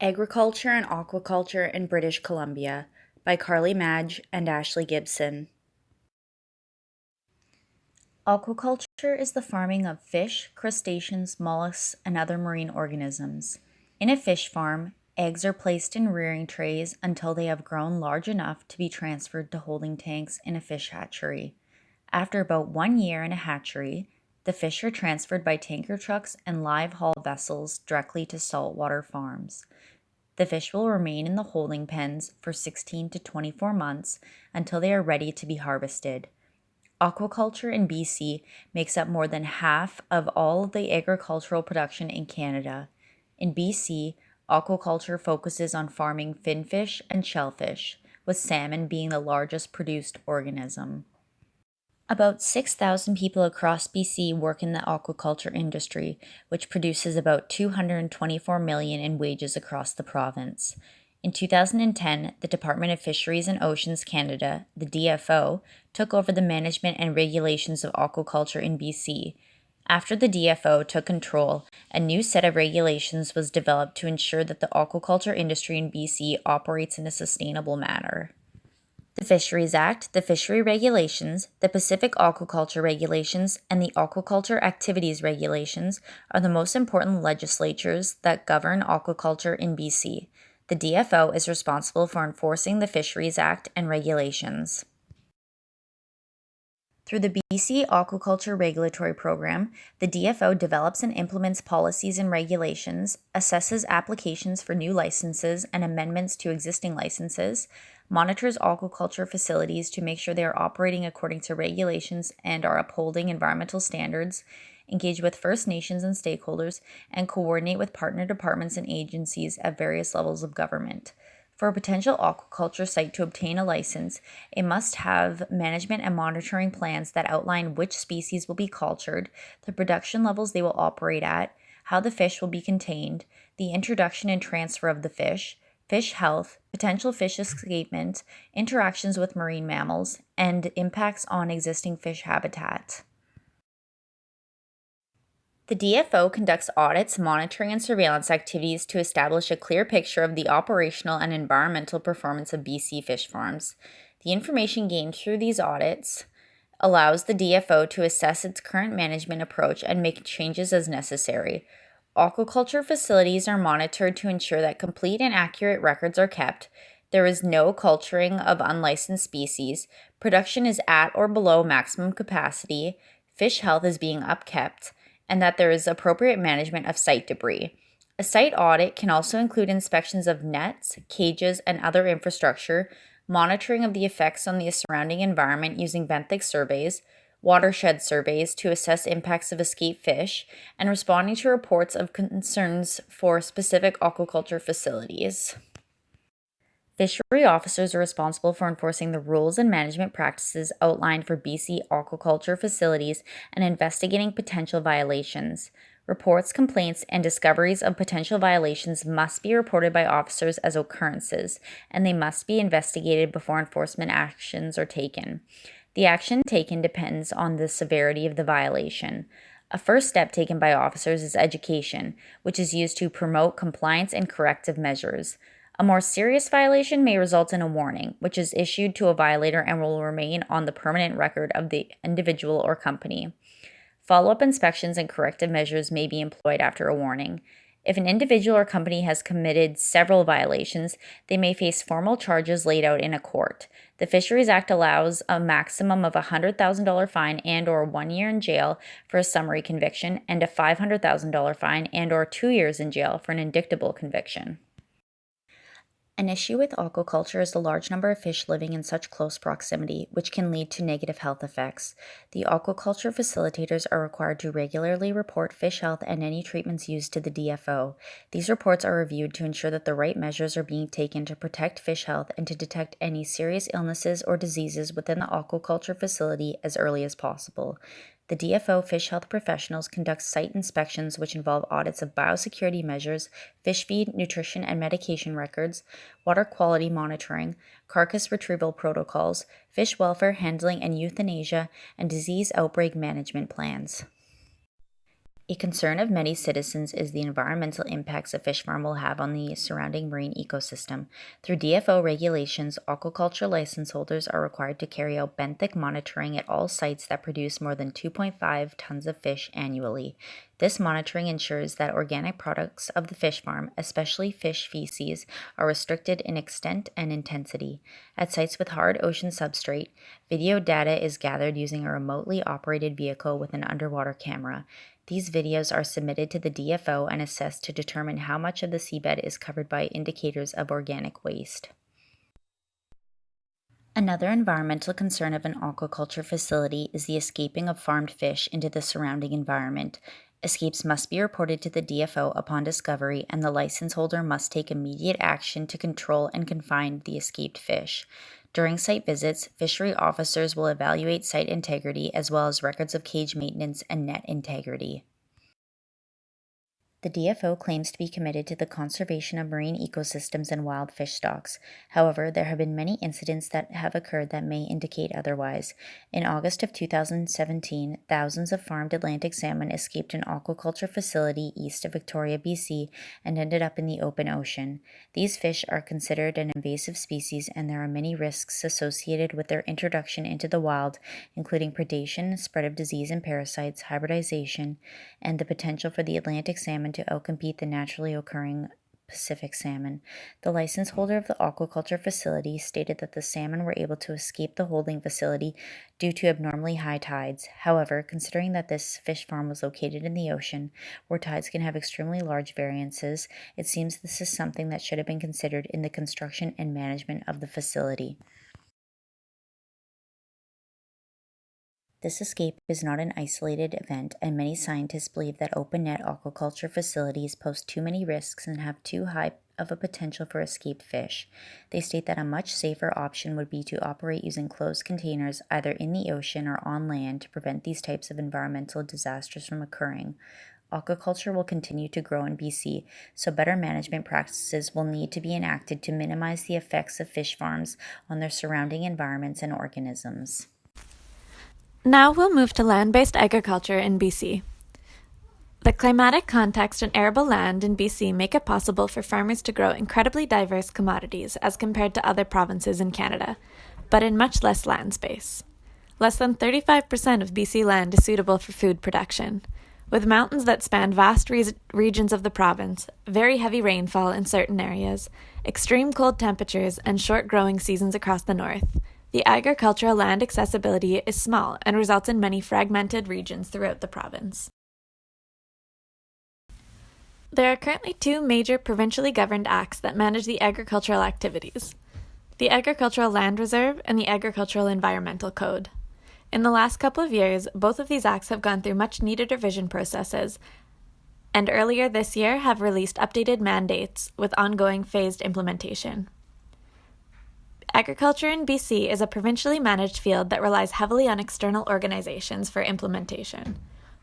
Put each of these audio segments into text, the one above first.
Agriculture and Aquaculture in British Columbia by Carly Madge and Ashley Gibson. Aquaculture is the farming of fish, crustaceans, mollusks, and other marine organisms. In a fish farm, eggs are placed in rearing trays until they have grown large enough to be transferred to holding tanks in a fish hatchery. After about 1 year in a hatchery, the fish are transferred by tanker trucks and live haul vessels directly to saltwater farms. The fish will remain in the holding pens for 16 to 24 months until they are ready to be harvested. Aquaculture in BC makes up more than half of all of the agricultural production in Canada. In BC, aquaculture focuses on farming finfish and shellfish, with salmon being the largest produced organism. About 6,000 people across BC work in the aquaculture industry, which produces about $224 million in wages across the province. In 2010, the Department of Fisheries and Oceans Canada, the DFO, took over the management and regulations of aquaculture in BC. After the DFO took control, a new set of regulations was developed to ensure that the aquaculture industry in BC operates in a sustainable manner. The Fisheries Act, the Fishery Regulations, the Pacific Aquaculture Regulations, and the Aquaculture Activities Regulations are the most important legislatures that govern aquaculture in BC. The DFO is responsible for enforcing the Fisheries Act and regulations. Through the BC Aquaculture Regulatory Program, the DFO develops and implements policies and regulations, assesses applications for new licenses and amendments to existing licenses, monitors aquaculture facilities to make sure they are operating according to regulations and are upholding environmental standards, engage with First Nations and stakeholders, and coordinate with partner departments and agencies at various levels of government. For a potential aquaculture site to obtain a license, it must have management and monitoring plans that outline which species will be cultured, the production levels they will operate at, how the fish will be contained, the introduction and transfer of the fish health, potential fish escapement, interactions with marine mammals, and impacts on existing fish habitat. The DFO conducts audits, monitoring, and surveillance activities to establish a clear picture of the operational and environmental performance of BC fish farms. The information gained through these audits allows the DFO to assess its current management approach and make changes as necessary. Aquaculture facilities are monitored to ensure that complete and accurate records are kept. There is no culturing of unlicensed species. Production is at or below maximum capacity. Fish health is being upkept, and that there is appropriate management of site debris. A site audit can also include inspections of nets, cages, and other infrastructure, monitoring of the effects on the surrounding environment using benthic surveys, watershed surveys to assess impacts of escaped fish, and responding to reports of concerns for specific aquaculture facilities. Fishery officers are responsible for enforcing the rules and management practices outlined for BC aquaculture facilities and investigating potential violations. Reports, complaints, and discoveries of potential violations must be reported by officers as occurrences, and they must be investigated before enforcement actions are taken. The action taken depends on the severity of the violation. A first step taken by officers is education, which is used to promote compliance and corrective measures. A more serious violation may result in a warning, which is issued to a violator and will remain on the permanent record of the individual or company. Follow-up inspections and corrective measures may be employed after a warning. If an individual or company has committed several violations, they may face formal charges laid out in a court. The Fisheries Act allows a maximum of a $100,000 fine and/or 1 year in jail for a summary conviction, and a $500,000 fine and/or 2 years in jail for an indictable conviction. An issue with aquaculture is the large number of fish living in such close proximity, which can lead to negative health effects. The aquaculture facilitators are required to regularly report fish health and any treatments used to the DFO. These reports are reviewed to ensure that the right measures are being taken to protect fish health and to detect any serious illnesses or diseases within the aquaculture facility as early as possible. The DFO fish health professionals conduct site inspections which involve audits of biosecurity measures, fish feed, nutrition and medication records, water quality monitoring, carcass retrieval protocols, fish welfare handling and euthanasia, and disease outbreak management plans. A concern of many citizens is the environmental impacts a fish farm will have on the surrounding marine ecosystem. Through DFO regulations, aquaculture license holders are required to carry out benthic monitoring at all sites that produce more than 2.5 tons of fish annually. This monitoring ensures that organic products of the fish farm, especially fish feces, are restricted in extent and intensity. At sites with hard ocean substrate, video data is gathered using a remotely operated vehicle with an underwater camera. These videos are submitted to the DFO and assessed to determine how much of the seabed is covered by indicators of organic waste. Another environmental concern of an aquaculture facility is the escaping of farmed fish into the surrounding environment. Escapes must be reported to the DFO upon discovery, and the license holder must take immediate action to control and confine the escaped fish. During site visits, fishery officers will evaluate site integrity as well as records of cage maintenance and net integrity. The DFO claims to be committed to the conservation of marine ecosystems and wild fish stocks. However, there have been many incidents that have occurred that may indicate otherwise. In August of 2017, thousands of farmed Atlantic salmon escaped an aquaculture facility east of Victoria, BC, and ended up in the open ocean. These fish are considered an invasive species, and there are many risks associated with their introduction into the wild, including predation, spread of disease and parasites, hybridization, and the potential for the Atlantic salmon to outcompete the naturally occurring Pacific salmon. The license holder of the aquaculture facility stated that the salmon were able to escape the holding facility due to abnormally high tides. However, considering that this fish farm was located in the ocean, where tides can have extremely large variances, it seems this is something that should have been considered in the construction and management of the facility. This escape is not an isolated event, and many scientists believe that open-net aquaculture facilities pose too many risks and have too high of a potential for escaped fish. They state that a much safer option would be to operate using closed containers either in the ocean or on land to prevent these types of environmental disasters from occurring. Aquaculture will continue to grow in BC, so better management practices will need to be enacted to minimize the effects of fish farms on their surrounding environments and organisms. Now we'll move to land-based agriculture in BC. The climatic context and arable land in BC make it possible for farmers to grow incredibly diverse commodities as compared to other provinces in Canada, but in much less land space. Less than 35% of BC land is suitable for food production. With mountains that span vast regions of the province, very heavy rainfall in certain areas, extreme cold temperatures, and short growing seasons across the north, the agricultural land accessibility is small and results in many fragmented regions throughout the province. There are currently two major provincially governed acts that manage the agricultural activities: the Agricultural Land Reserve and the Agricultural Environmental Code. In the last couple of years, both of these acts have gone through much needed revision processes, and earlier this year have released updated mandates with ongoing phased implementation. Agriculture in BC is a provincially managed field that relies heavily on external organizations for implementation.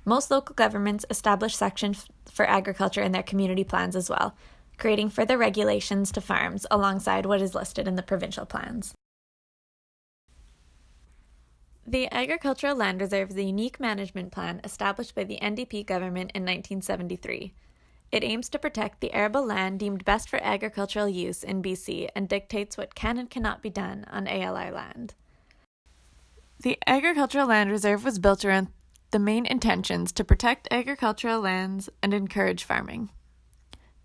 Most local governments establish sections for agriculture in their community plans as well, creating further regulations to farms alongside what is listed in the provincial plans. The Agricultural Land Reserve is a unique management plan established by the NDP government in 1973. It aims to protect the arable land deemed best for agricultural use in BC and dictates what can and cannot be done on ALR land. The Agricultural Land Reserve was built around the main intentions to protect agricultural lands and encourage farming.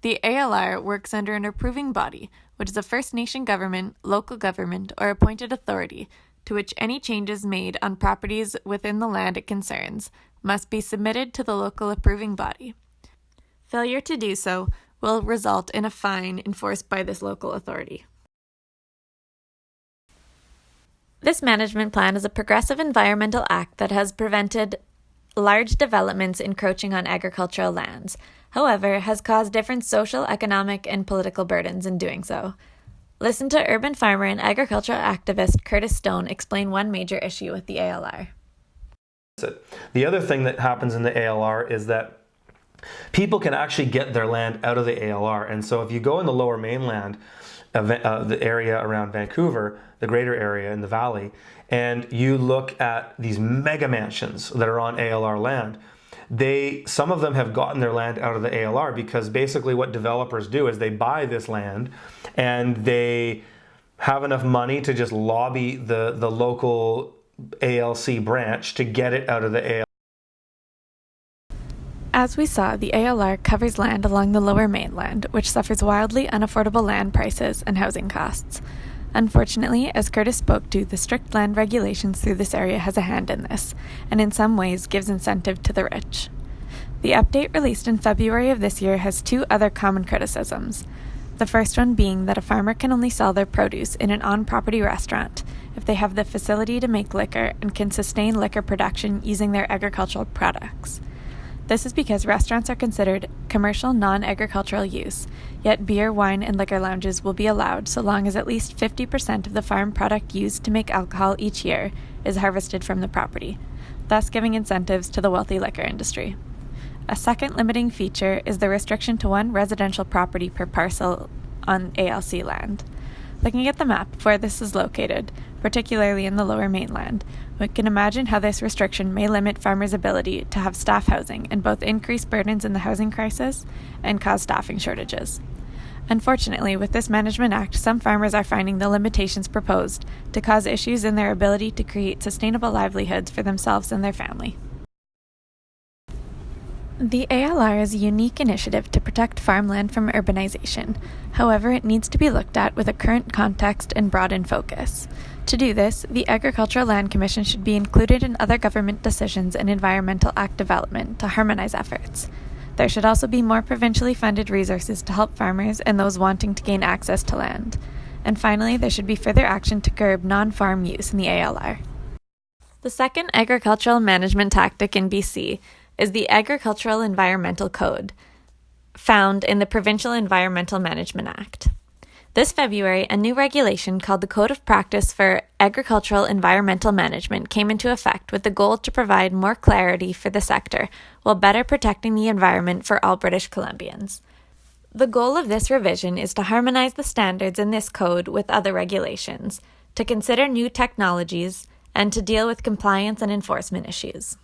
The ALR works under an approving body, which is a First Nation government, local government, or appointed authority, to which any changes made on properties within the land it concerns must be submitted to the local approving body. Failure to do so will result in a fine enforced by this local authority. This management plan is a progressive environmental act that has prevented large developments encroaching on agricultural lands, however, has caused different social, economic, and political burdens in doing so. Listen to urban farmer and agricultural activist Curtis Stone explain one major issue with the ALR. The other thing that happens in the ALR is that people can actually get their land out of the ALR. And so if you go in the lower mainland, the area around Vancouver, the greater area in the valley, and you look at these mega mansions that are on ALR land, some of them have gotten their land out of the ALR because basically what developers do is they buy this land and they have enough money to just lobby the local ALC branch to get it out of the ALR. As we saw, the ALR covers land along the lower mainland, which suffers wildly unaffordable land prices and housing costs. Unfortunately, as Curtis spoke to, the strict land regulations through this area has a hand in this, and in some ways gives incentive to the rich. The update released in February of this year has two other common criticisms. The first one being that a farmer can only sell their produce in an on-property restaurant if they have the facility to make liquor and can sustain liquor production using their agricultural products. This is because restaurants are considered commercial non-agricultural use, yet beer, wine, and liquor lounges will be allowed so long as at least 50% of the farm product used to make alcohol each year is harvested from the property, thus giving incentives to the wealthy liquor industry. A second limiting feature is the restriction to one residential property per parcel on ALC land. Looking at the map of where this is located, particularly in the lower mainland, we can imagine how this restriction may limit farmers' ability to have staff housing and both increase burdens in the housing crisis and cause staffing shortages. Unfortunately, with this Management Act, some farmers are finding the limitations proposed to cause issues in their ability to create sustainable livelihoods for themselves and their family. The ALR is a unique initiative to protect farmland from urbanization. However, it needs to be looked at with a current context and broadened focus. To do this, the Agricultural Land Commission should be included in other government decisions and Environmental Act development to harmonize efforts. There should also be more provincially funded resources to help farmers and those wanting to gain access to land. And finally, there should be further action to curb non-farm use in the ALR. The second agricultural management tactic in BC is the Agricultural Environmental Code, found in the Provincial Environmental Management Act. This February, a new regulation called the Code of Practice for Agricultural Environmental Management came into effect with the goal to provide more clarity for the sector while better protecting the environment for all British Columbians. The goal of this revision is to harmonize the standards in this code with other regulations, to consider new technologies, and to deal with compliance and enforcement issues.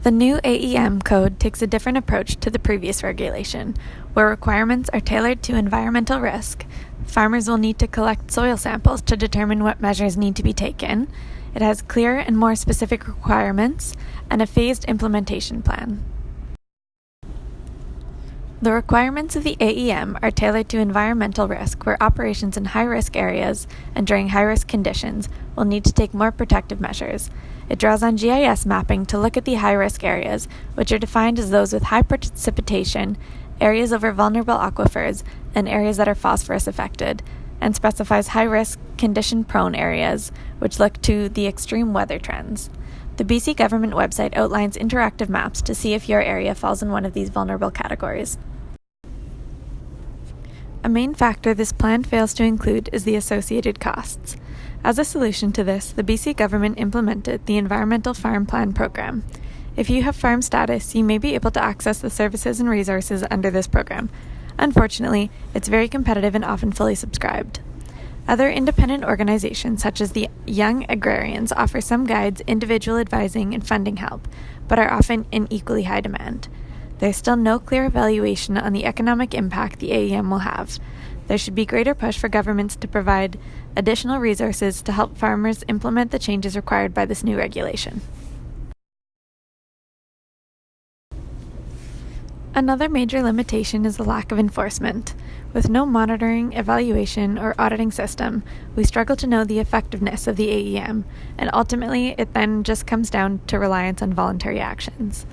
The new AEM code takes a different approach to the previous regulation, where requirements are tailored to environmental risk. Farmers will need to collect soil samples to determine what measures need to be taken. It has clearer and more specific requirements and a phased implementation plan. The requirements of the AEM are tailored to environmental risk, where operations in high-risk areas and during high-risk conditions will need to take more protective measures. It draws on GIS mapping to look at the high-risk areas, which are defined as those with high precipitation, areas over vulnerable aquifers, and areas that are phosphorus affected, and specifies high-risk, condition-prone areas, which look to the extreme weather trends. The BC government website outlines interactive maps to see if your area falls in one of these vulnerable categories. A main factor this plan fails to include is the associated costs. As a solution to this, the BC government implemented the Environmental Farm Plan program. If you have farm status, you may be able to access the services and resources under this program. Unfortunately, it's very competitive and often fully subscribed. Other independent organizations, such as the Young Agrarians, offer some guides, individual advising, and funding help, but are often in equally high demand. There's still no clear evaluation on the economic impact the AEM will have. There should be greater push for governments to provide additional resources to help farmers implement the changes required by this new regulation. Another major limitation is the lack of enforcement. With no monitoring, evaluation, or auditing system, we struggle to know the effectiveness of the AEM, and ultimately it then just comes down to reliance on voluntary actions.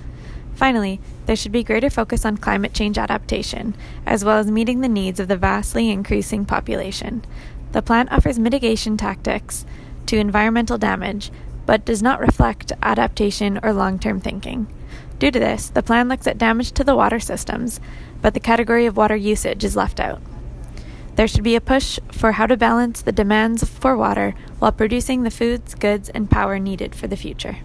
Finally, there should be greater focus on climate change adaptation, as well as meeting the needs of the vastly increasing population. The plan offers mitigation tactics to environmental damage, but does not reflect adaptation or long-term thinking. Due to this, the plan looks at damage to the water systems, but the category of water usage is left out. There should be a push for how to balance the demands for water while producing the foods, goods, and power needed for the future.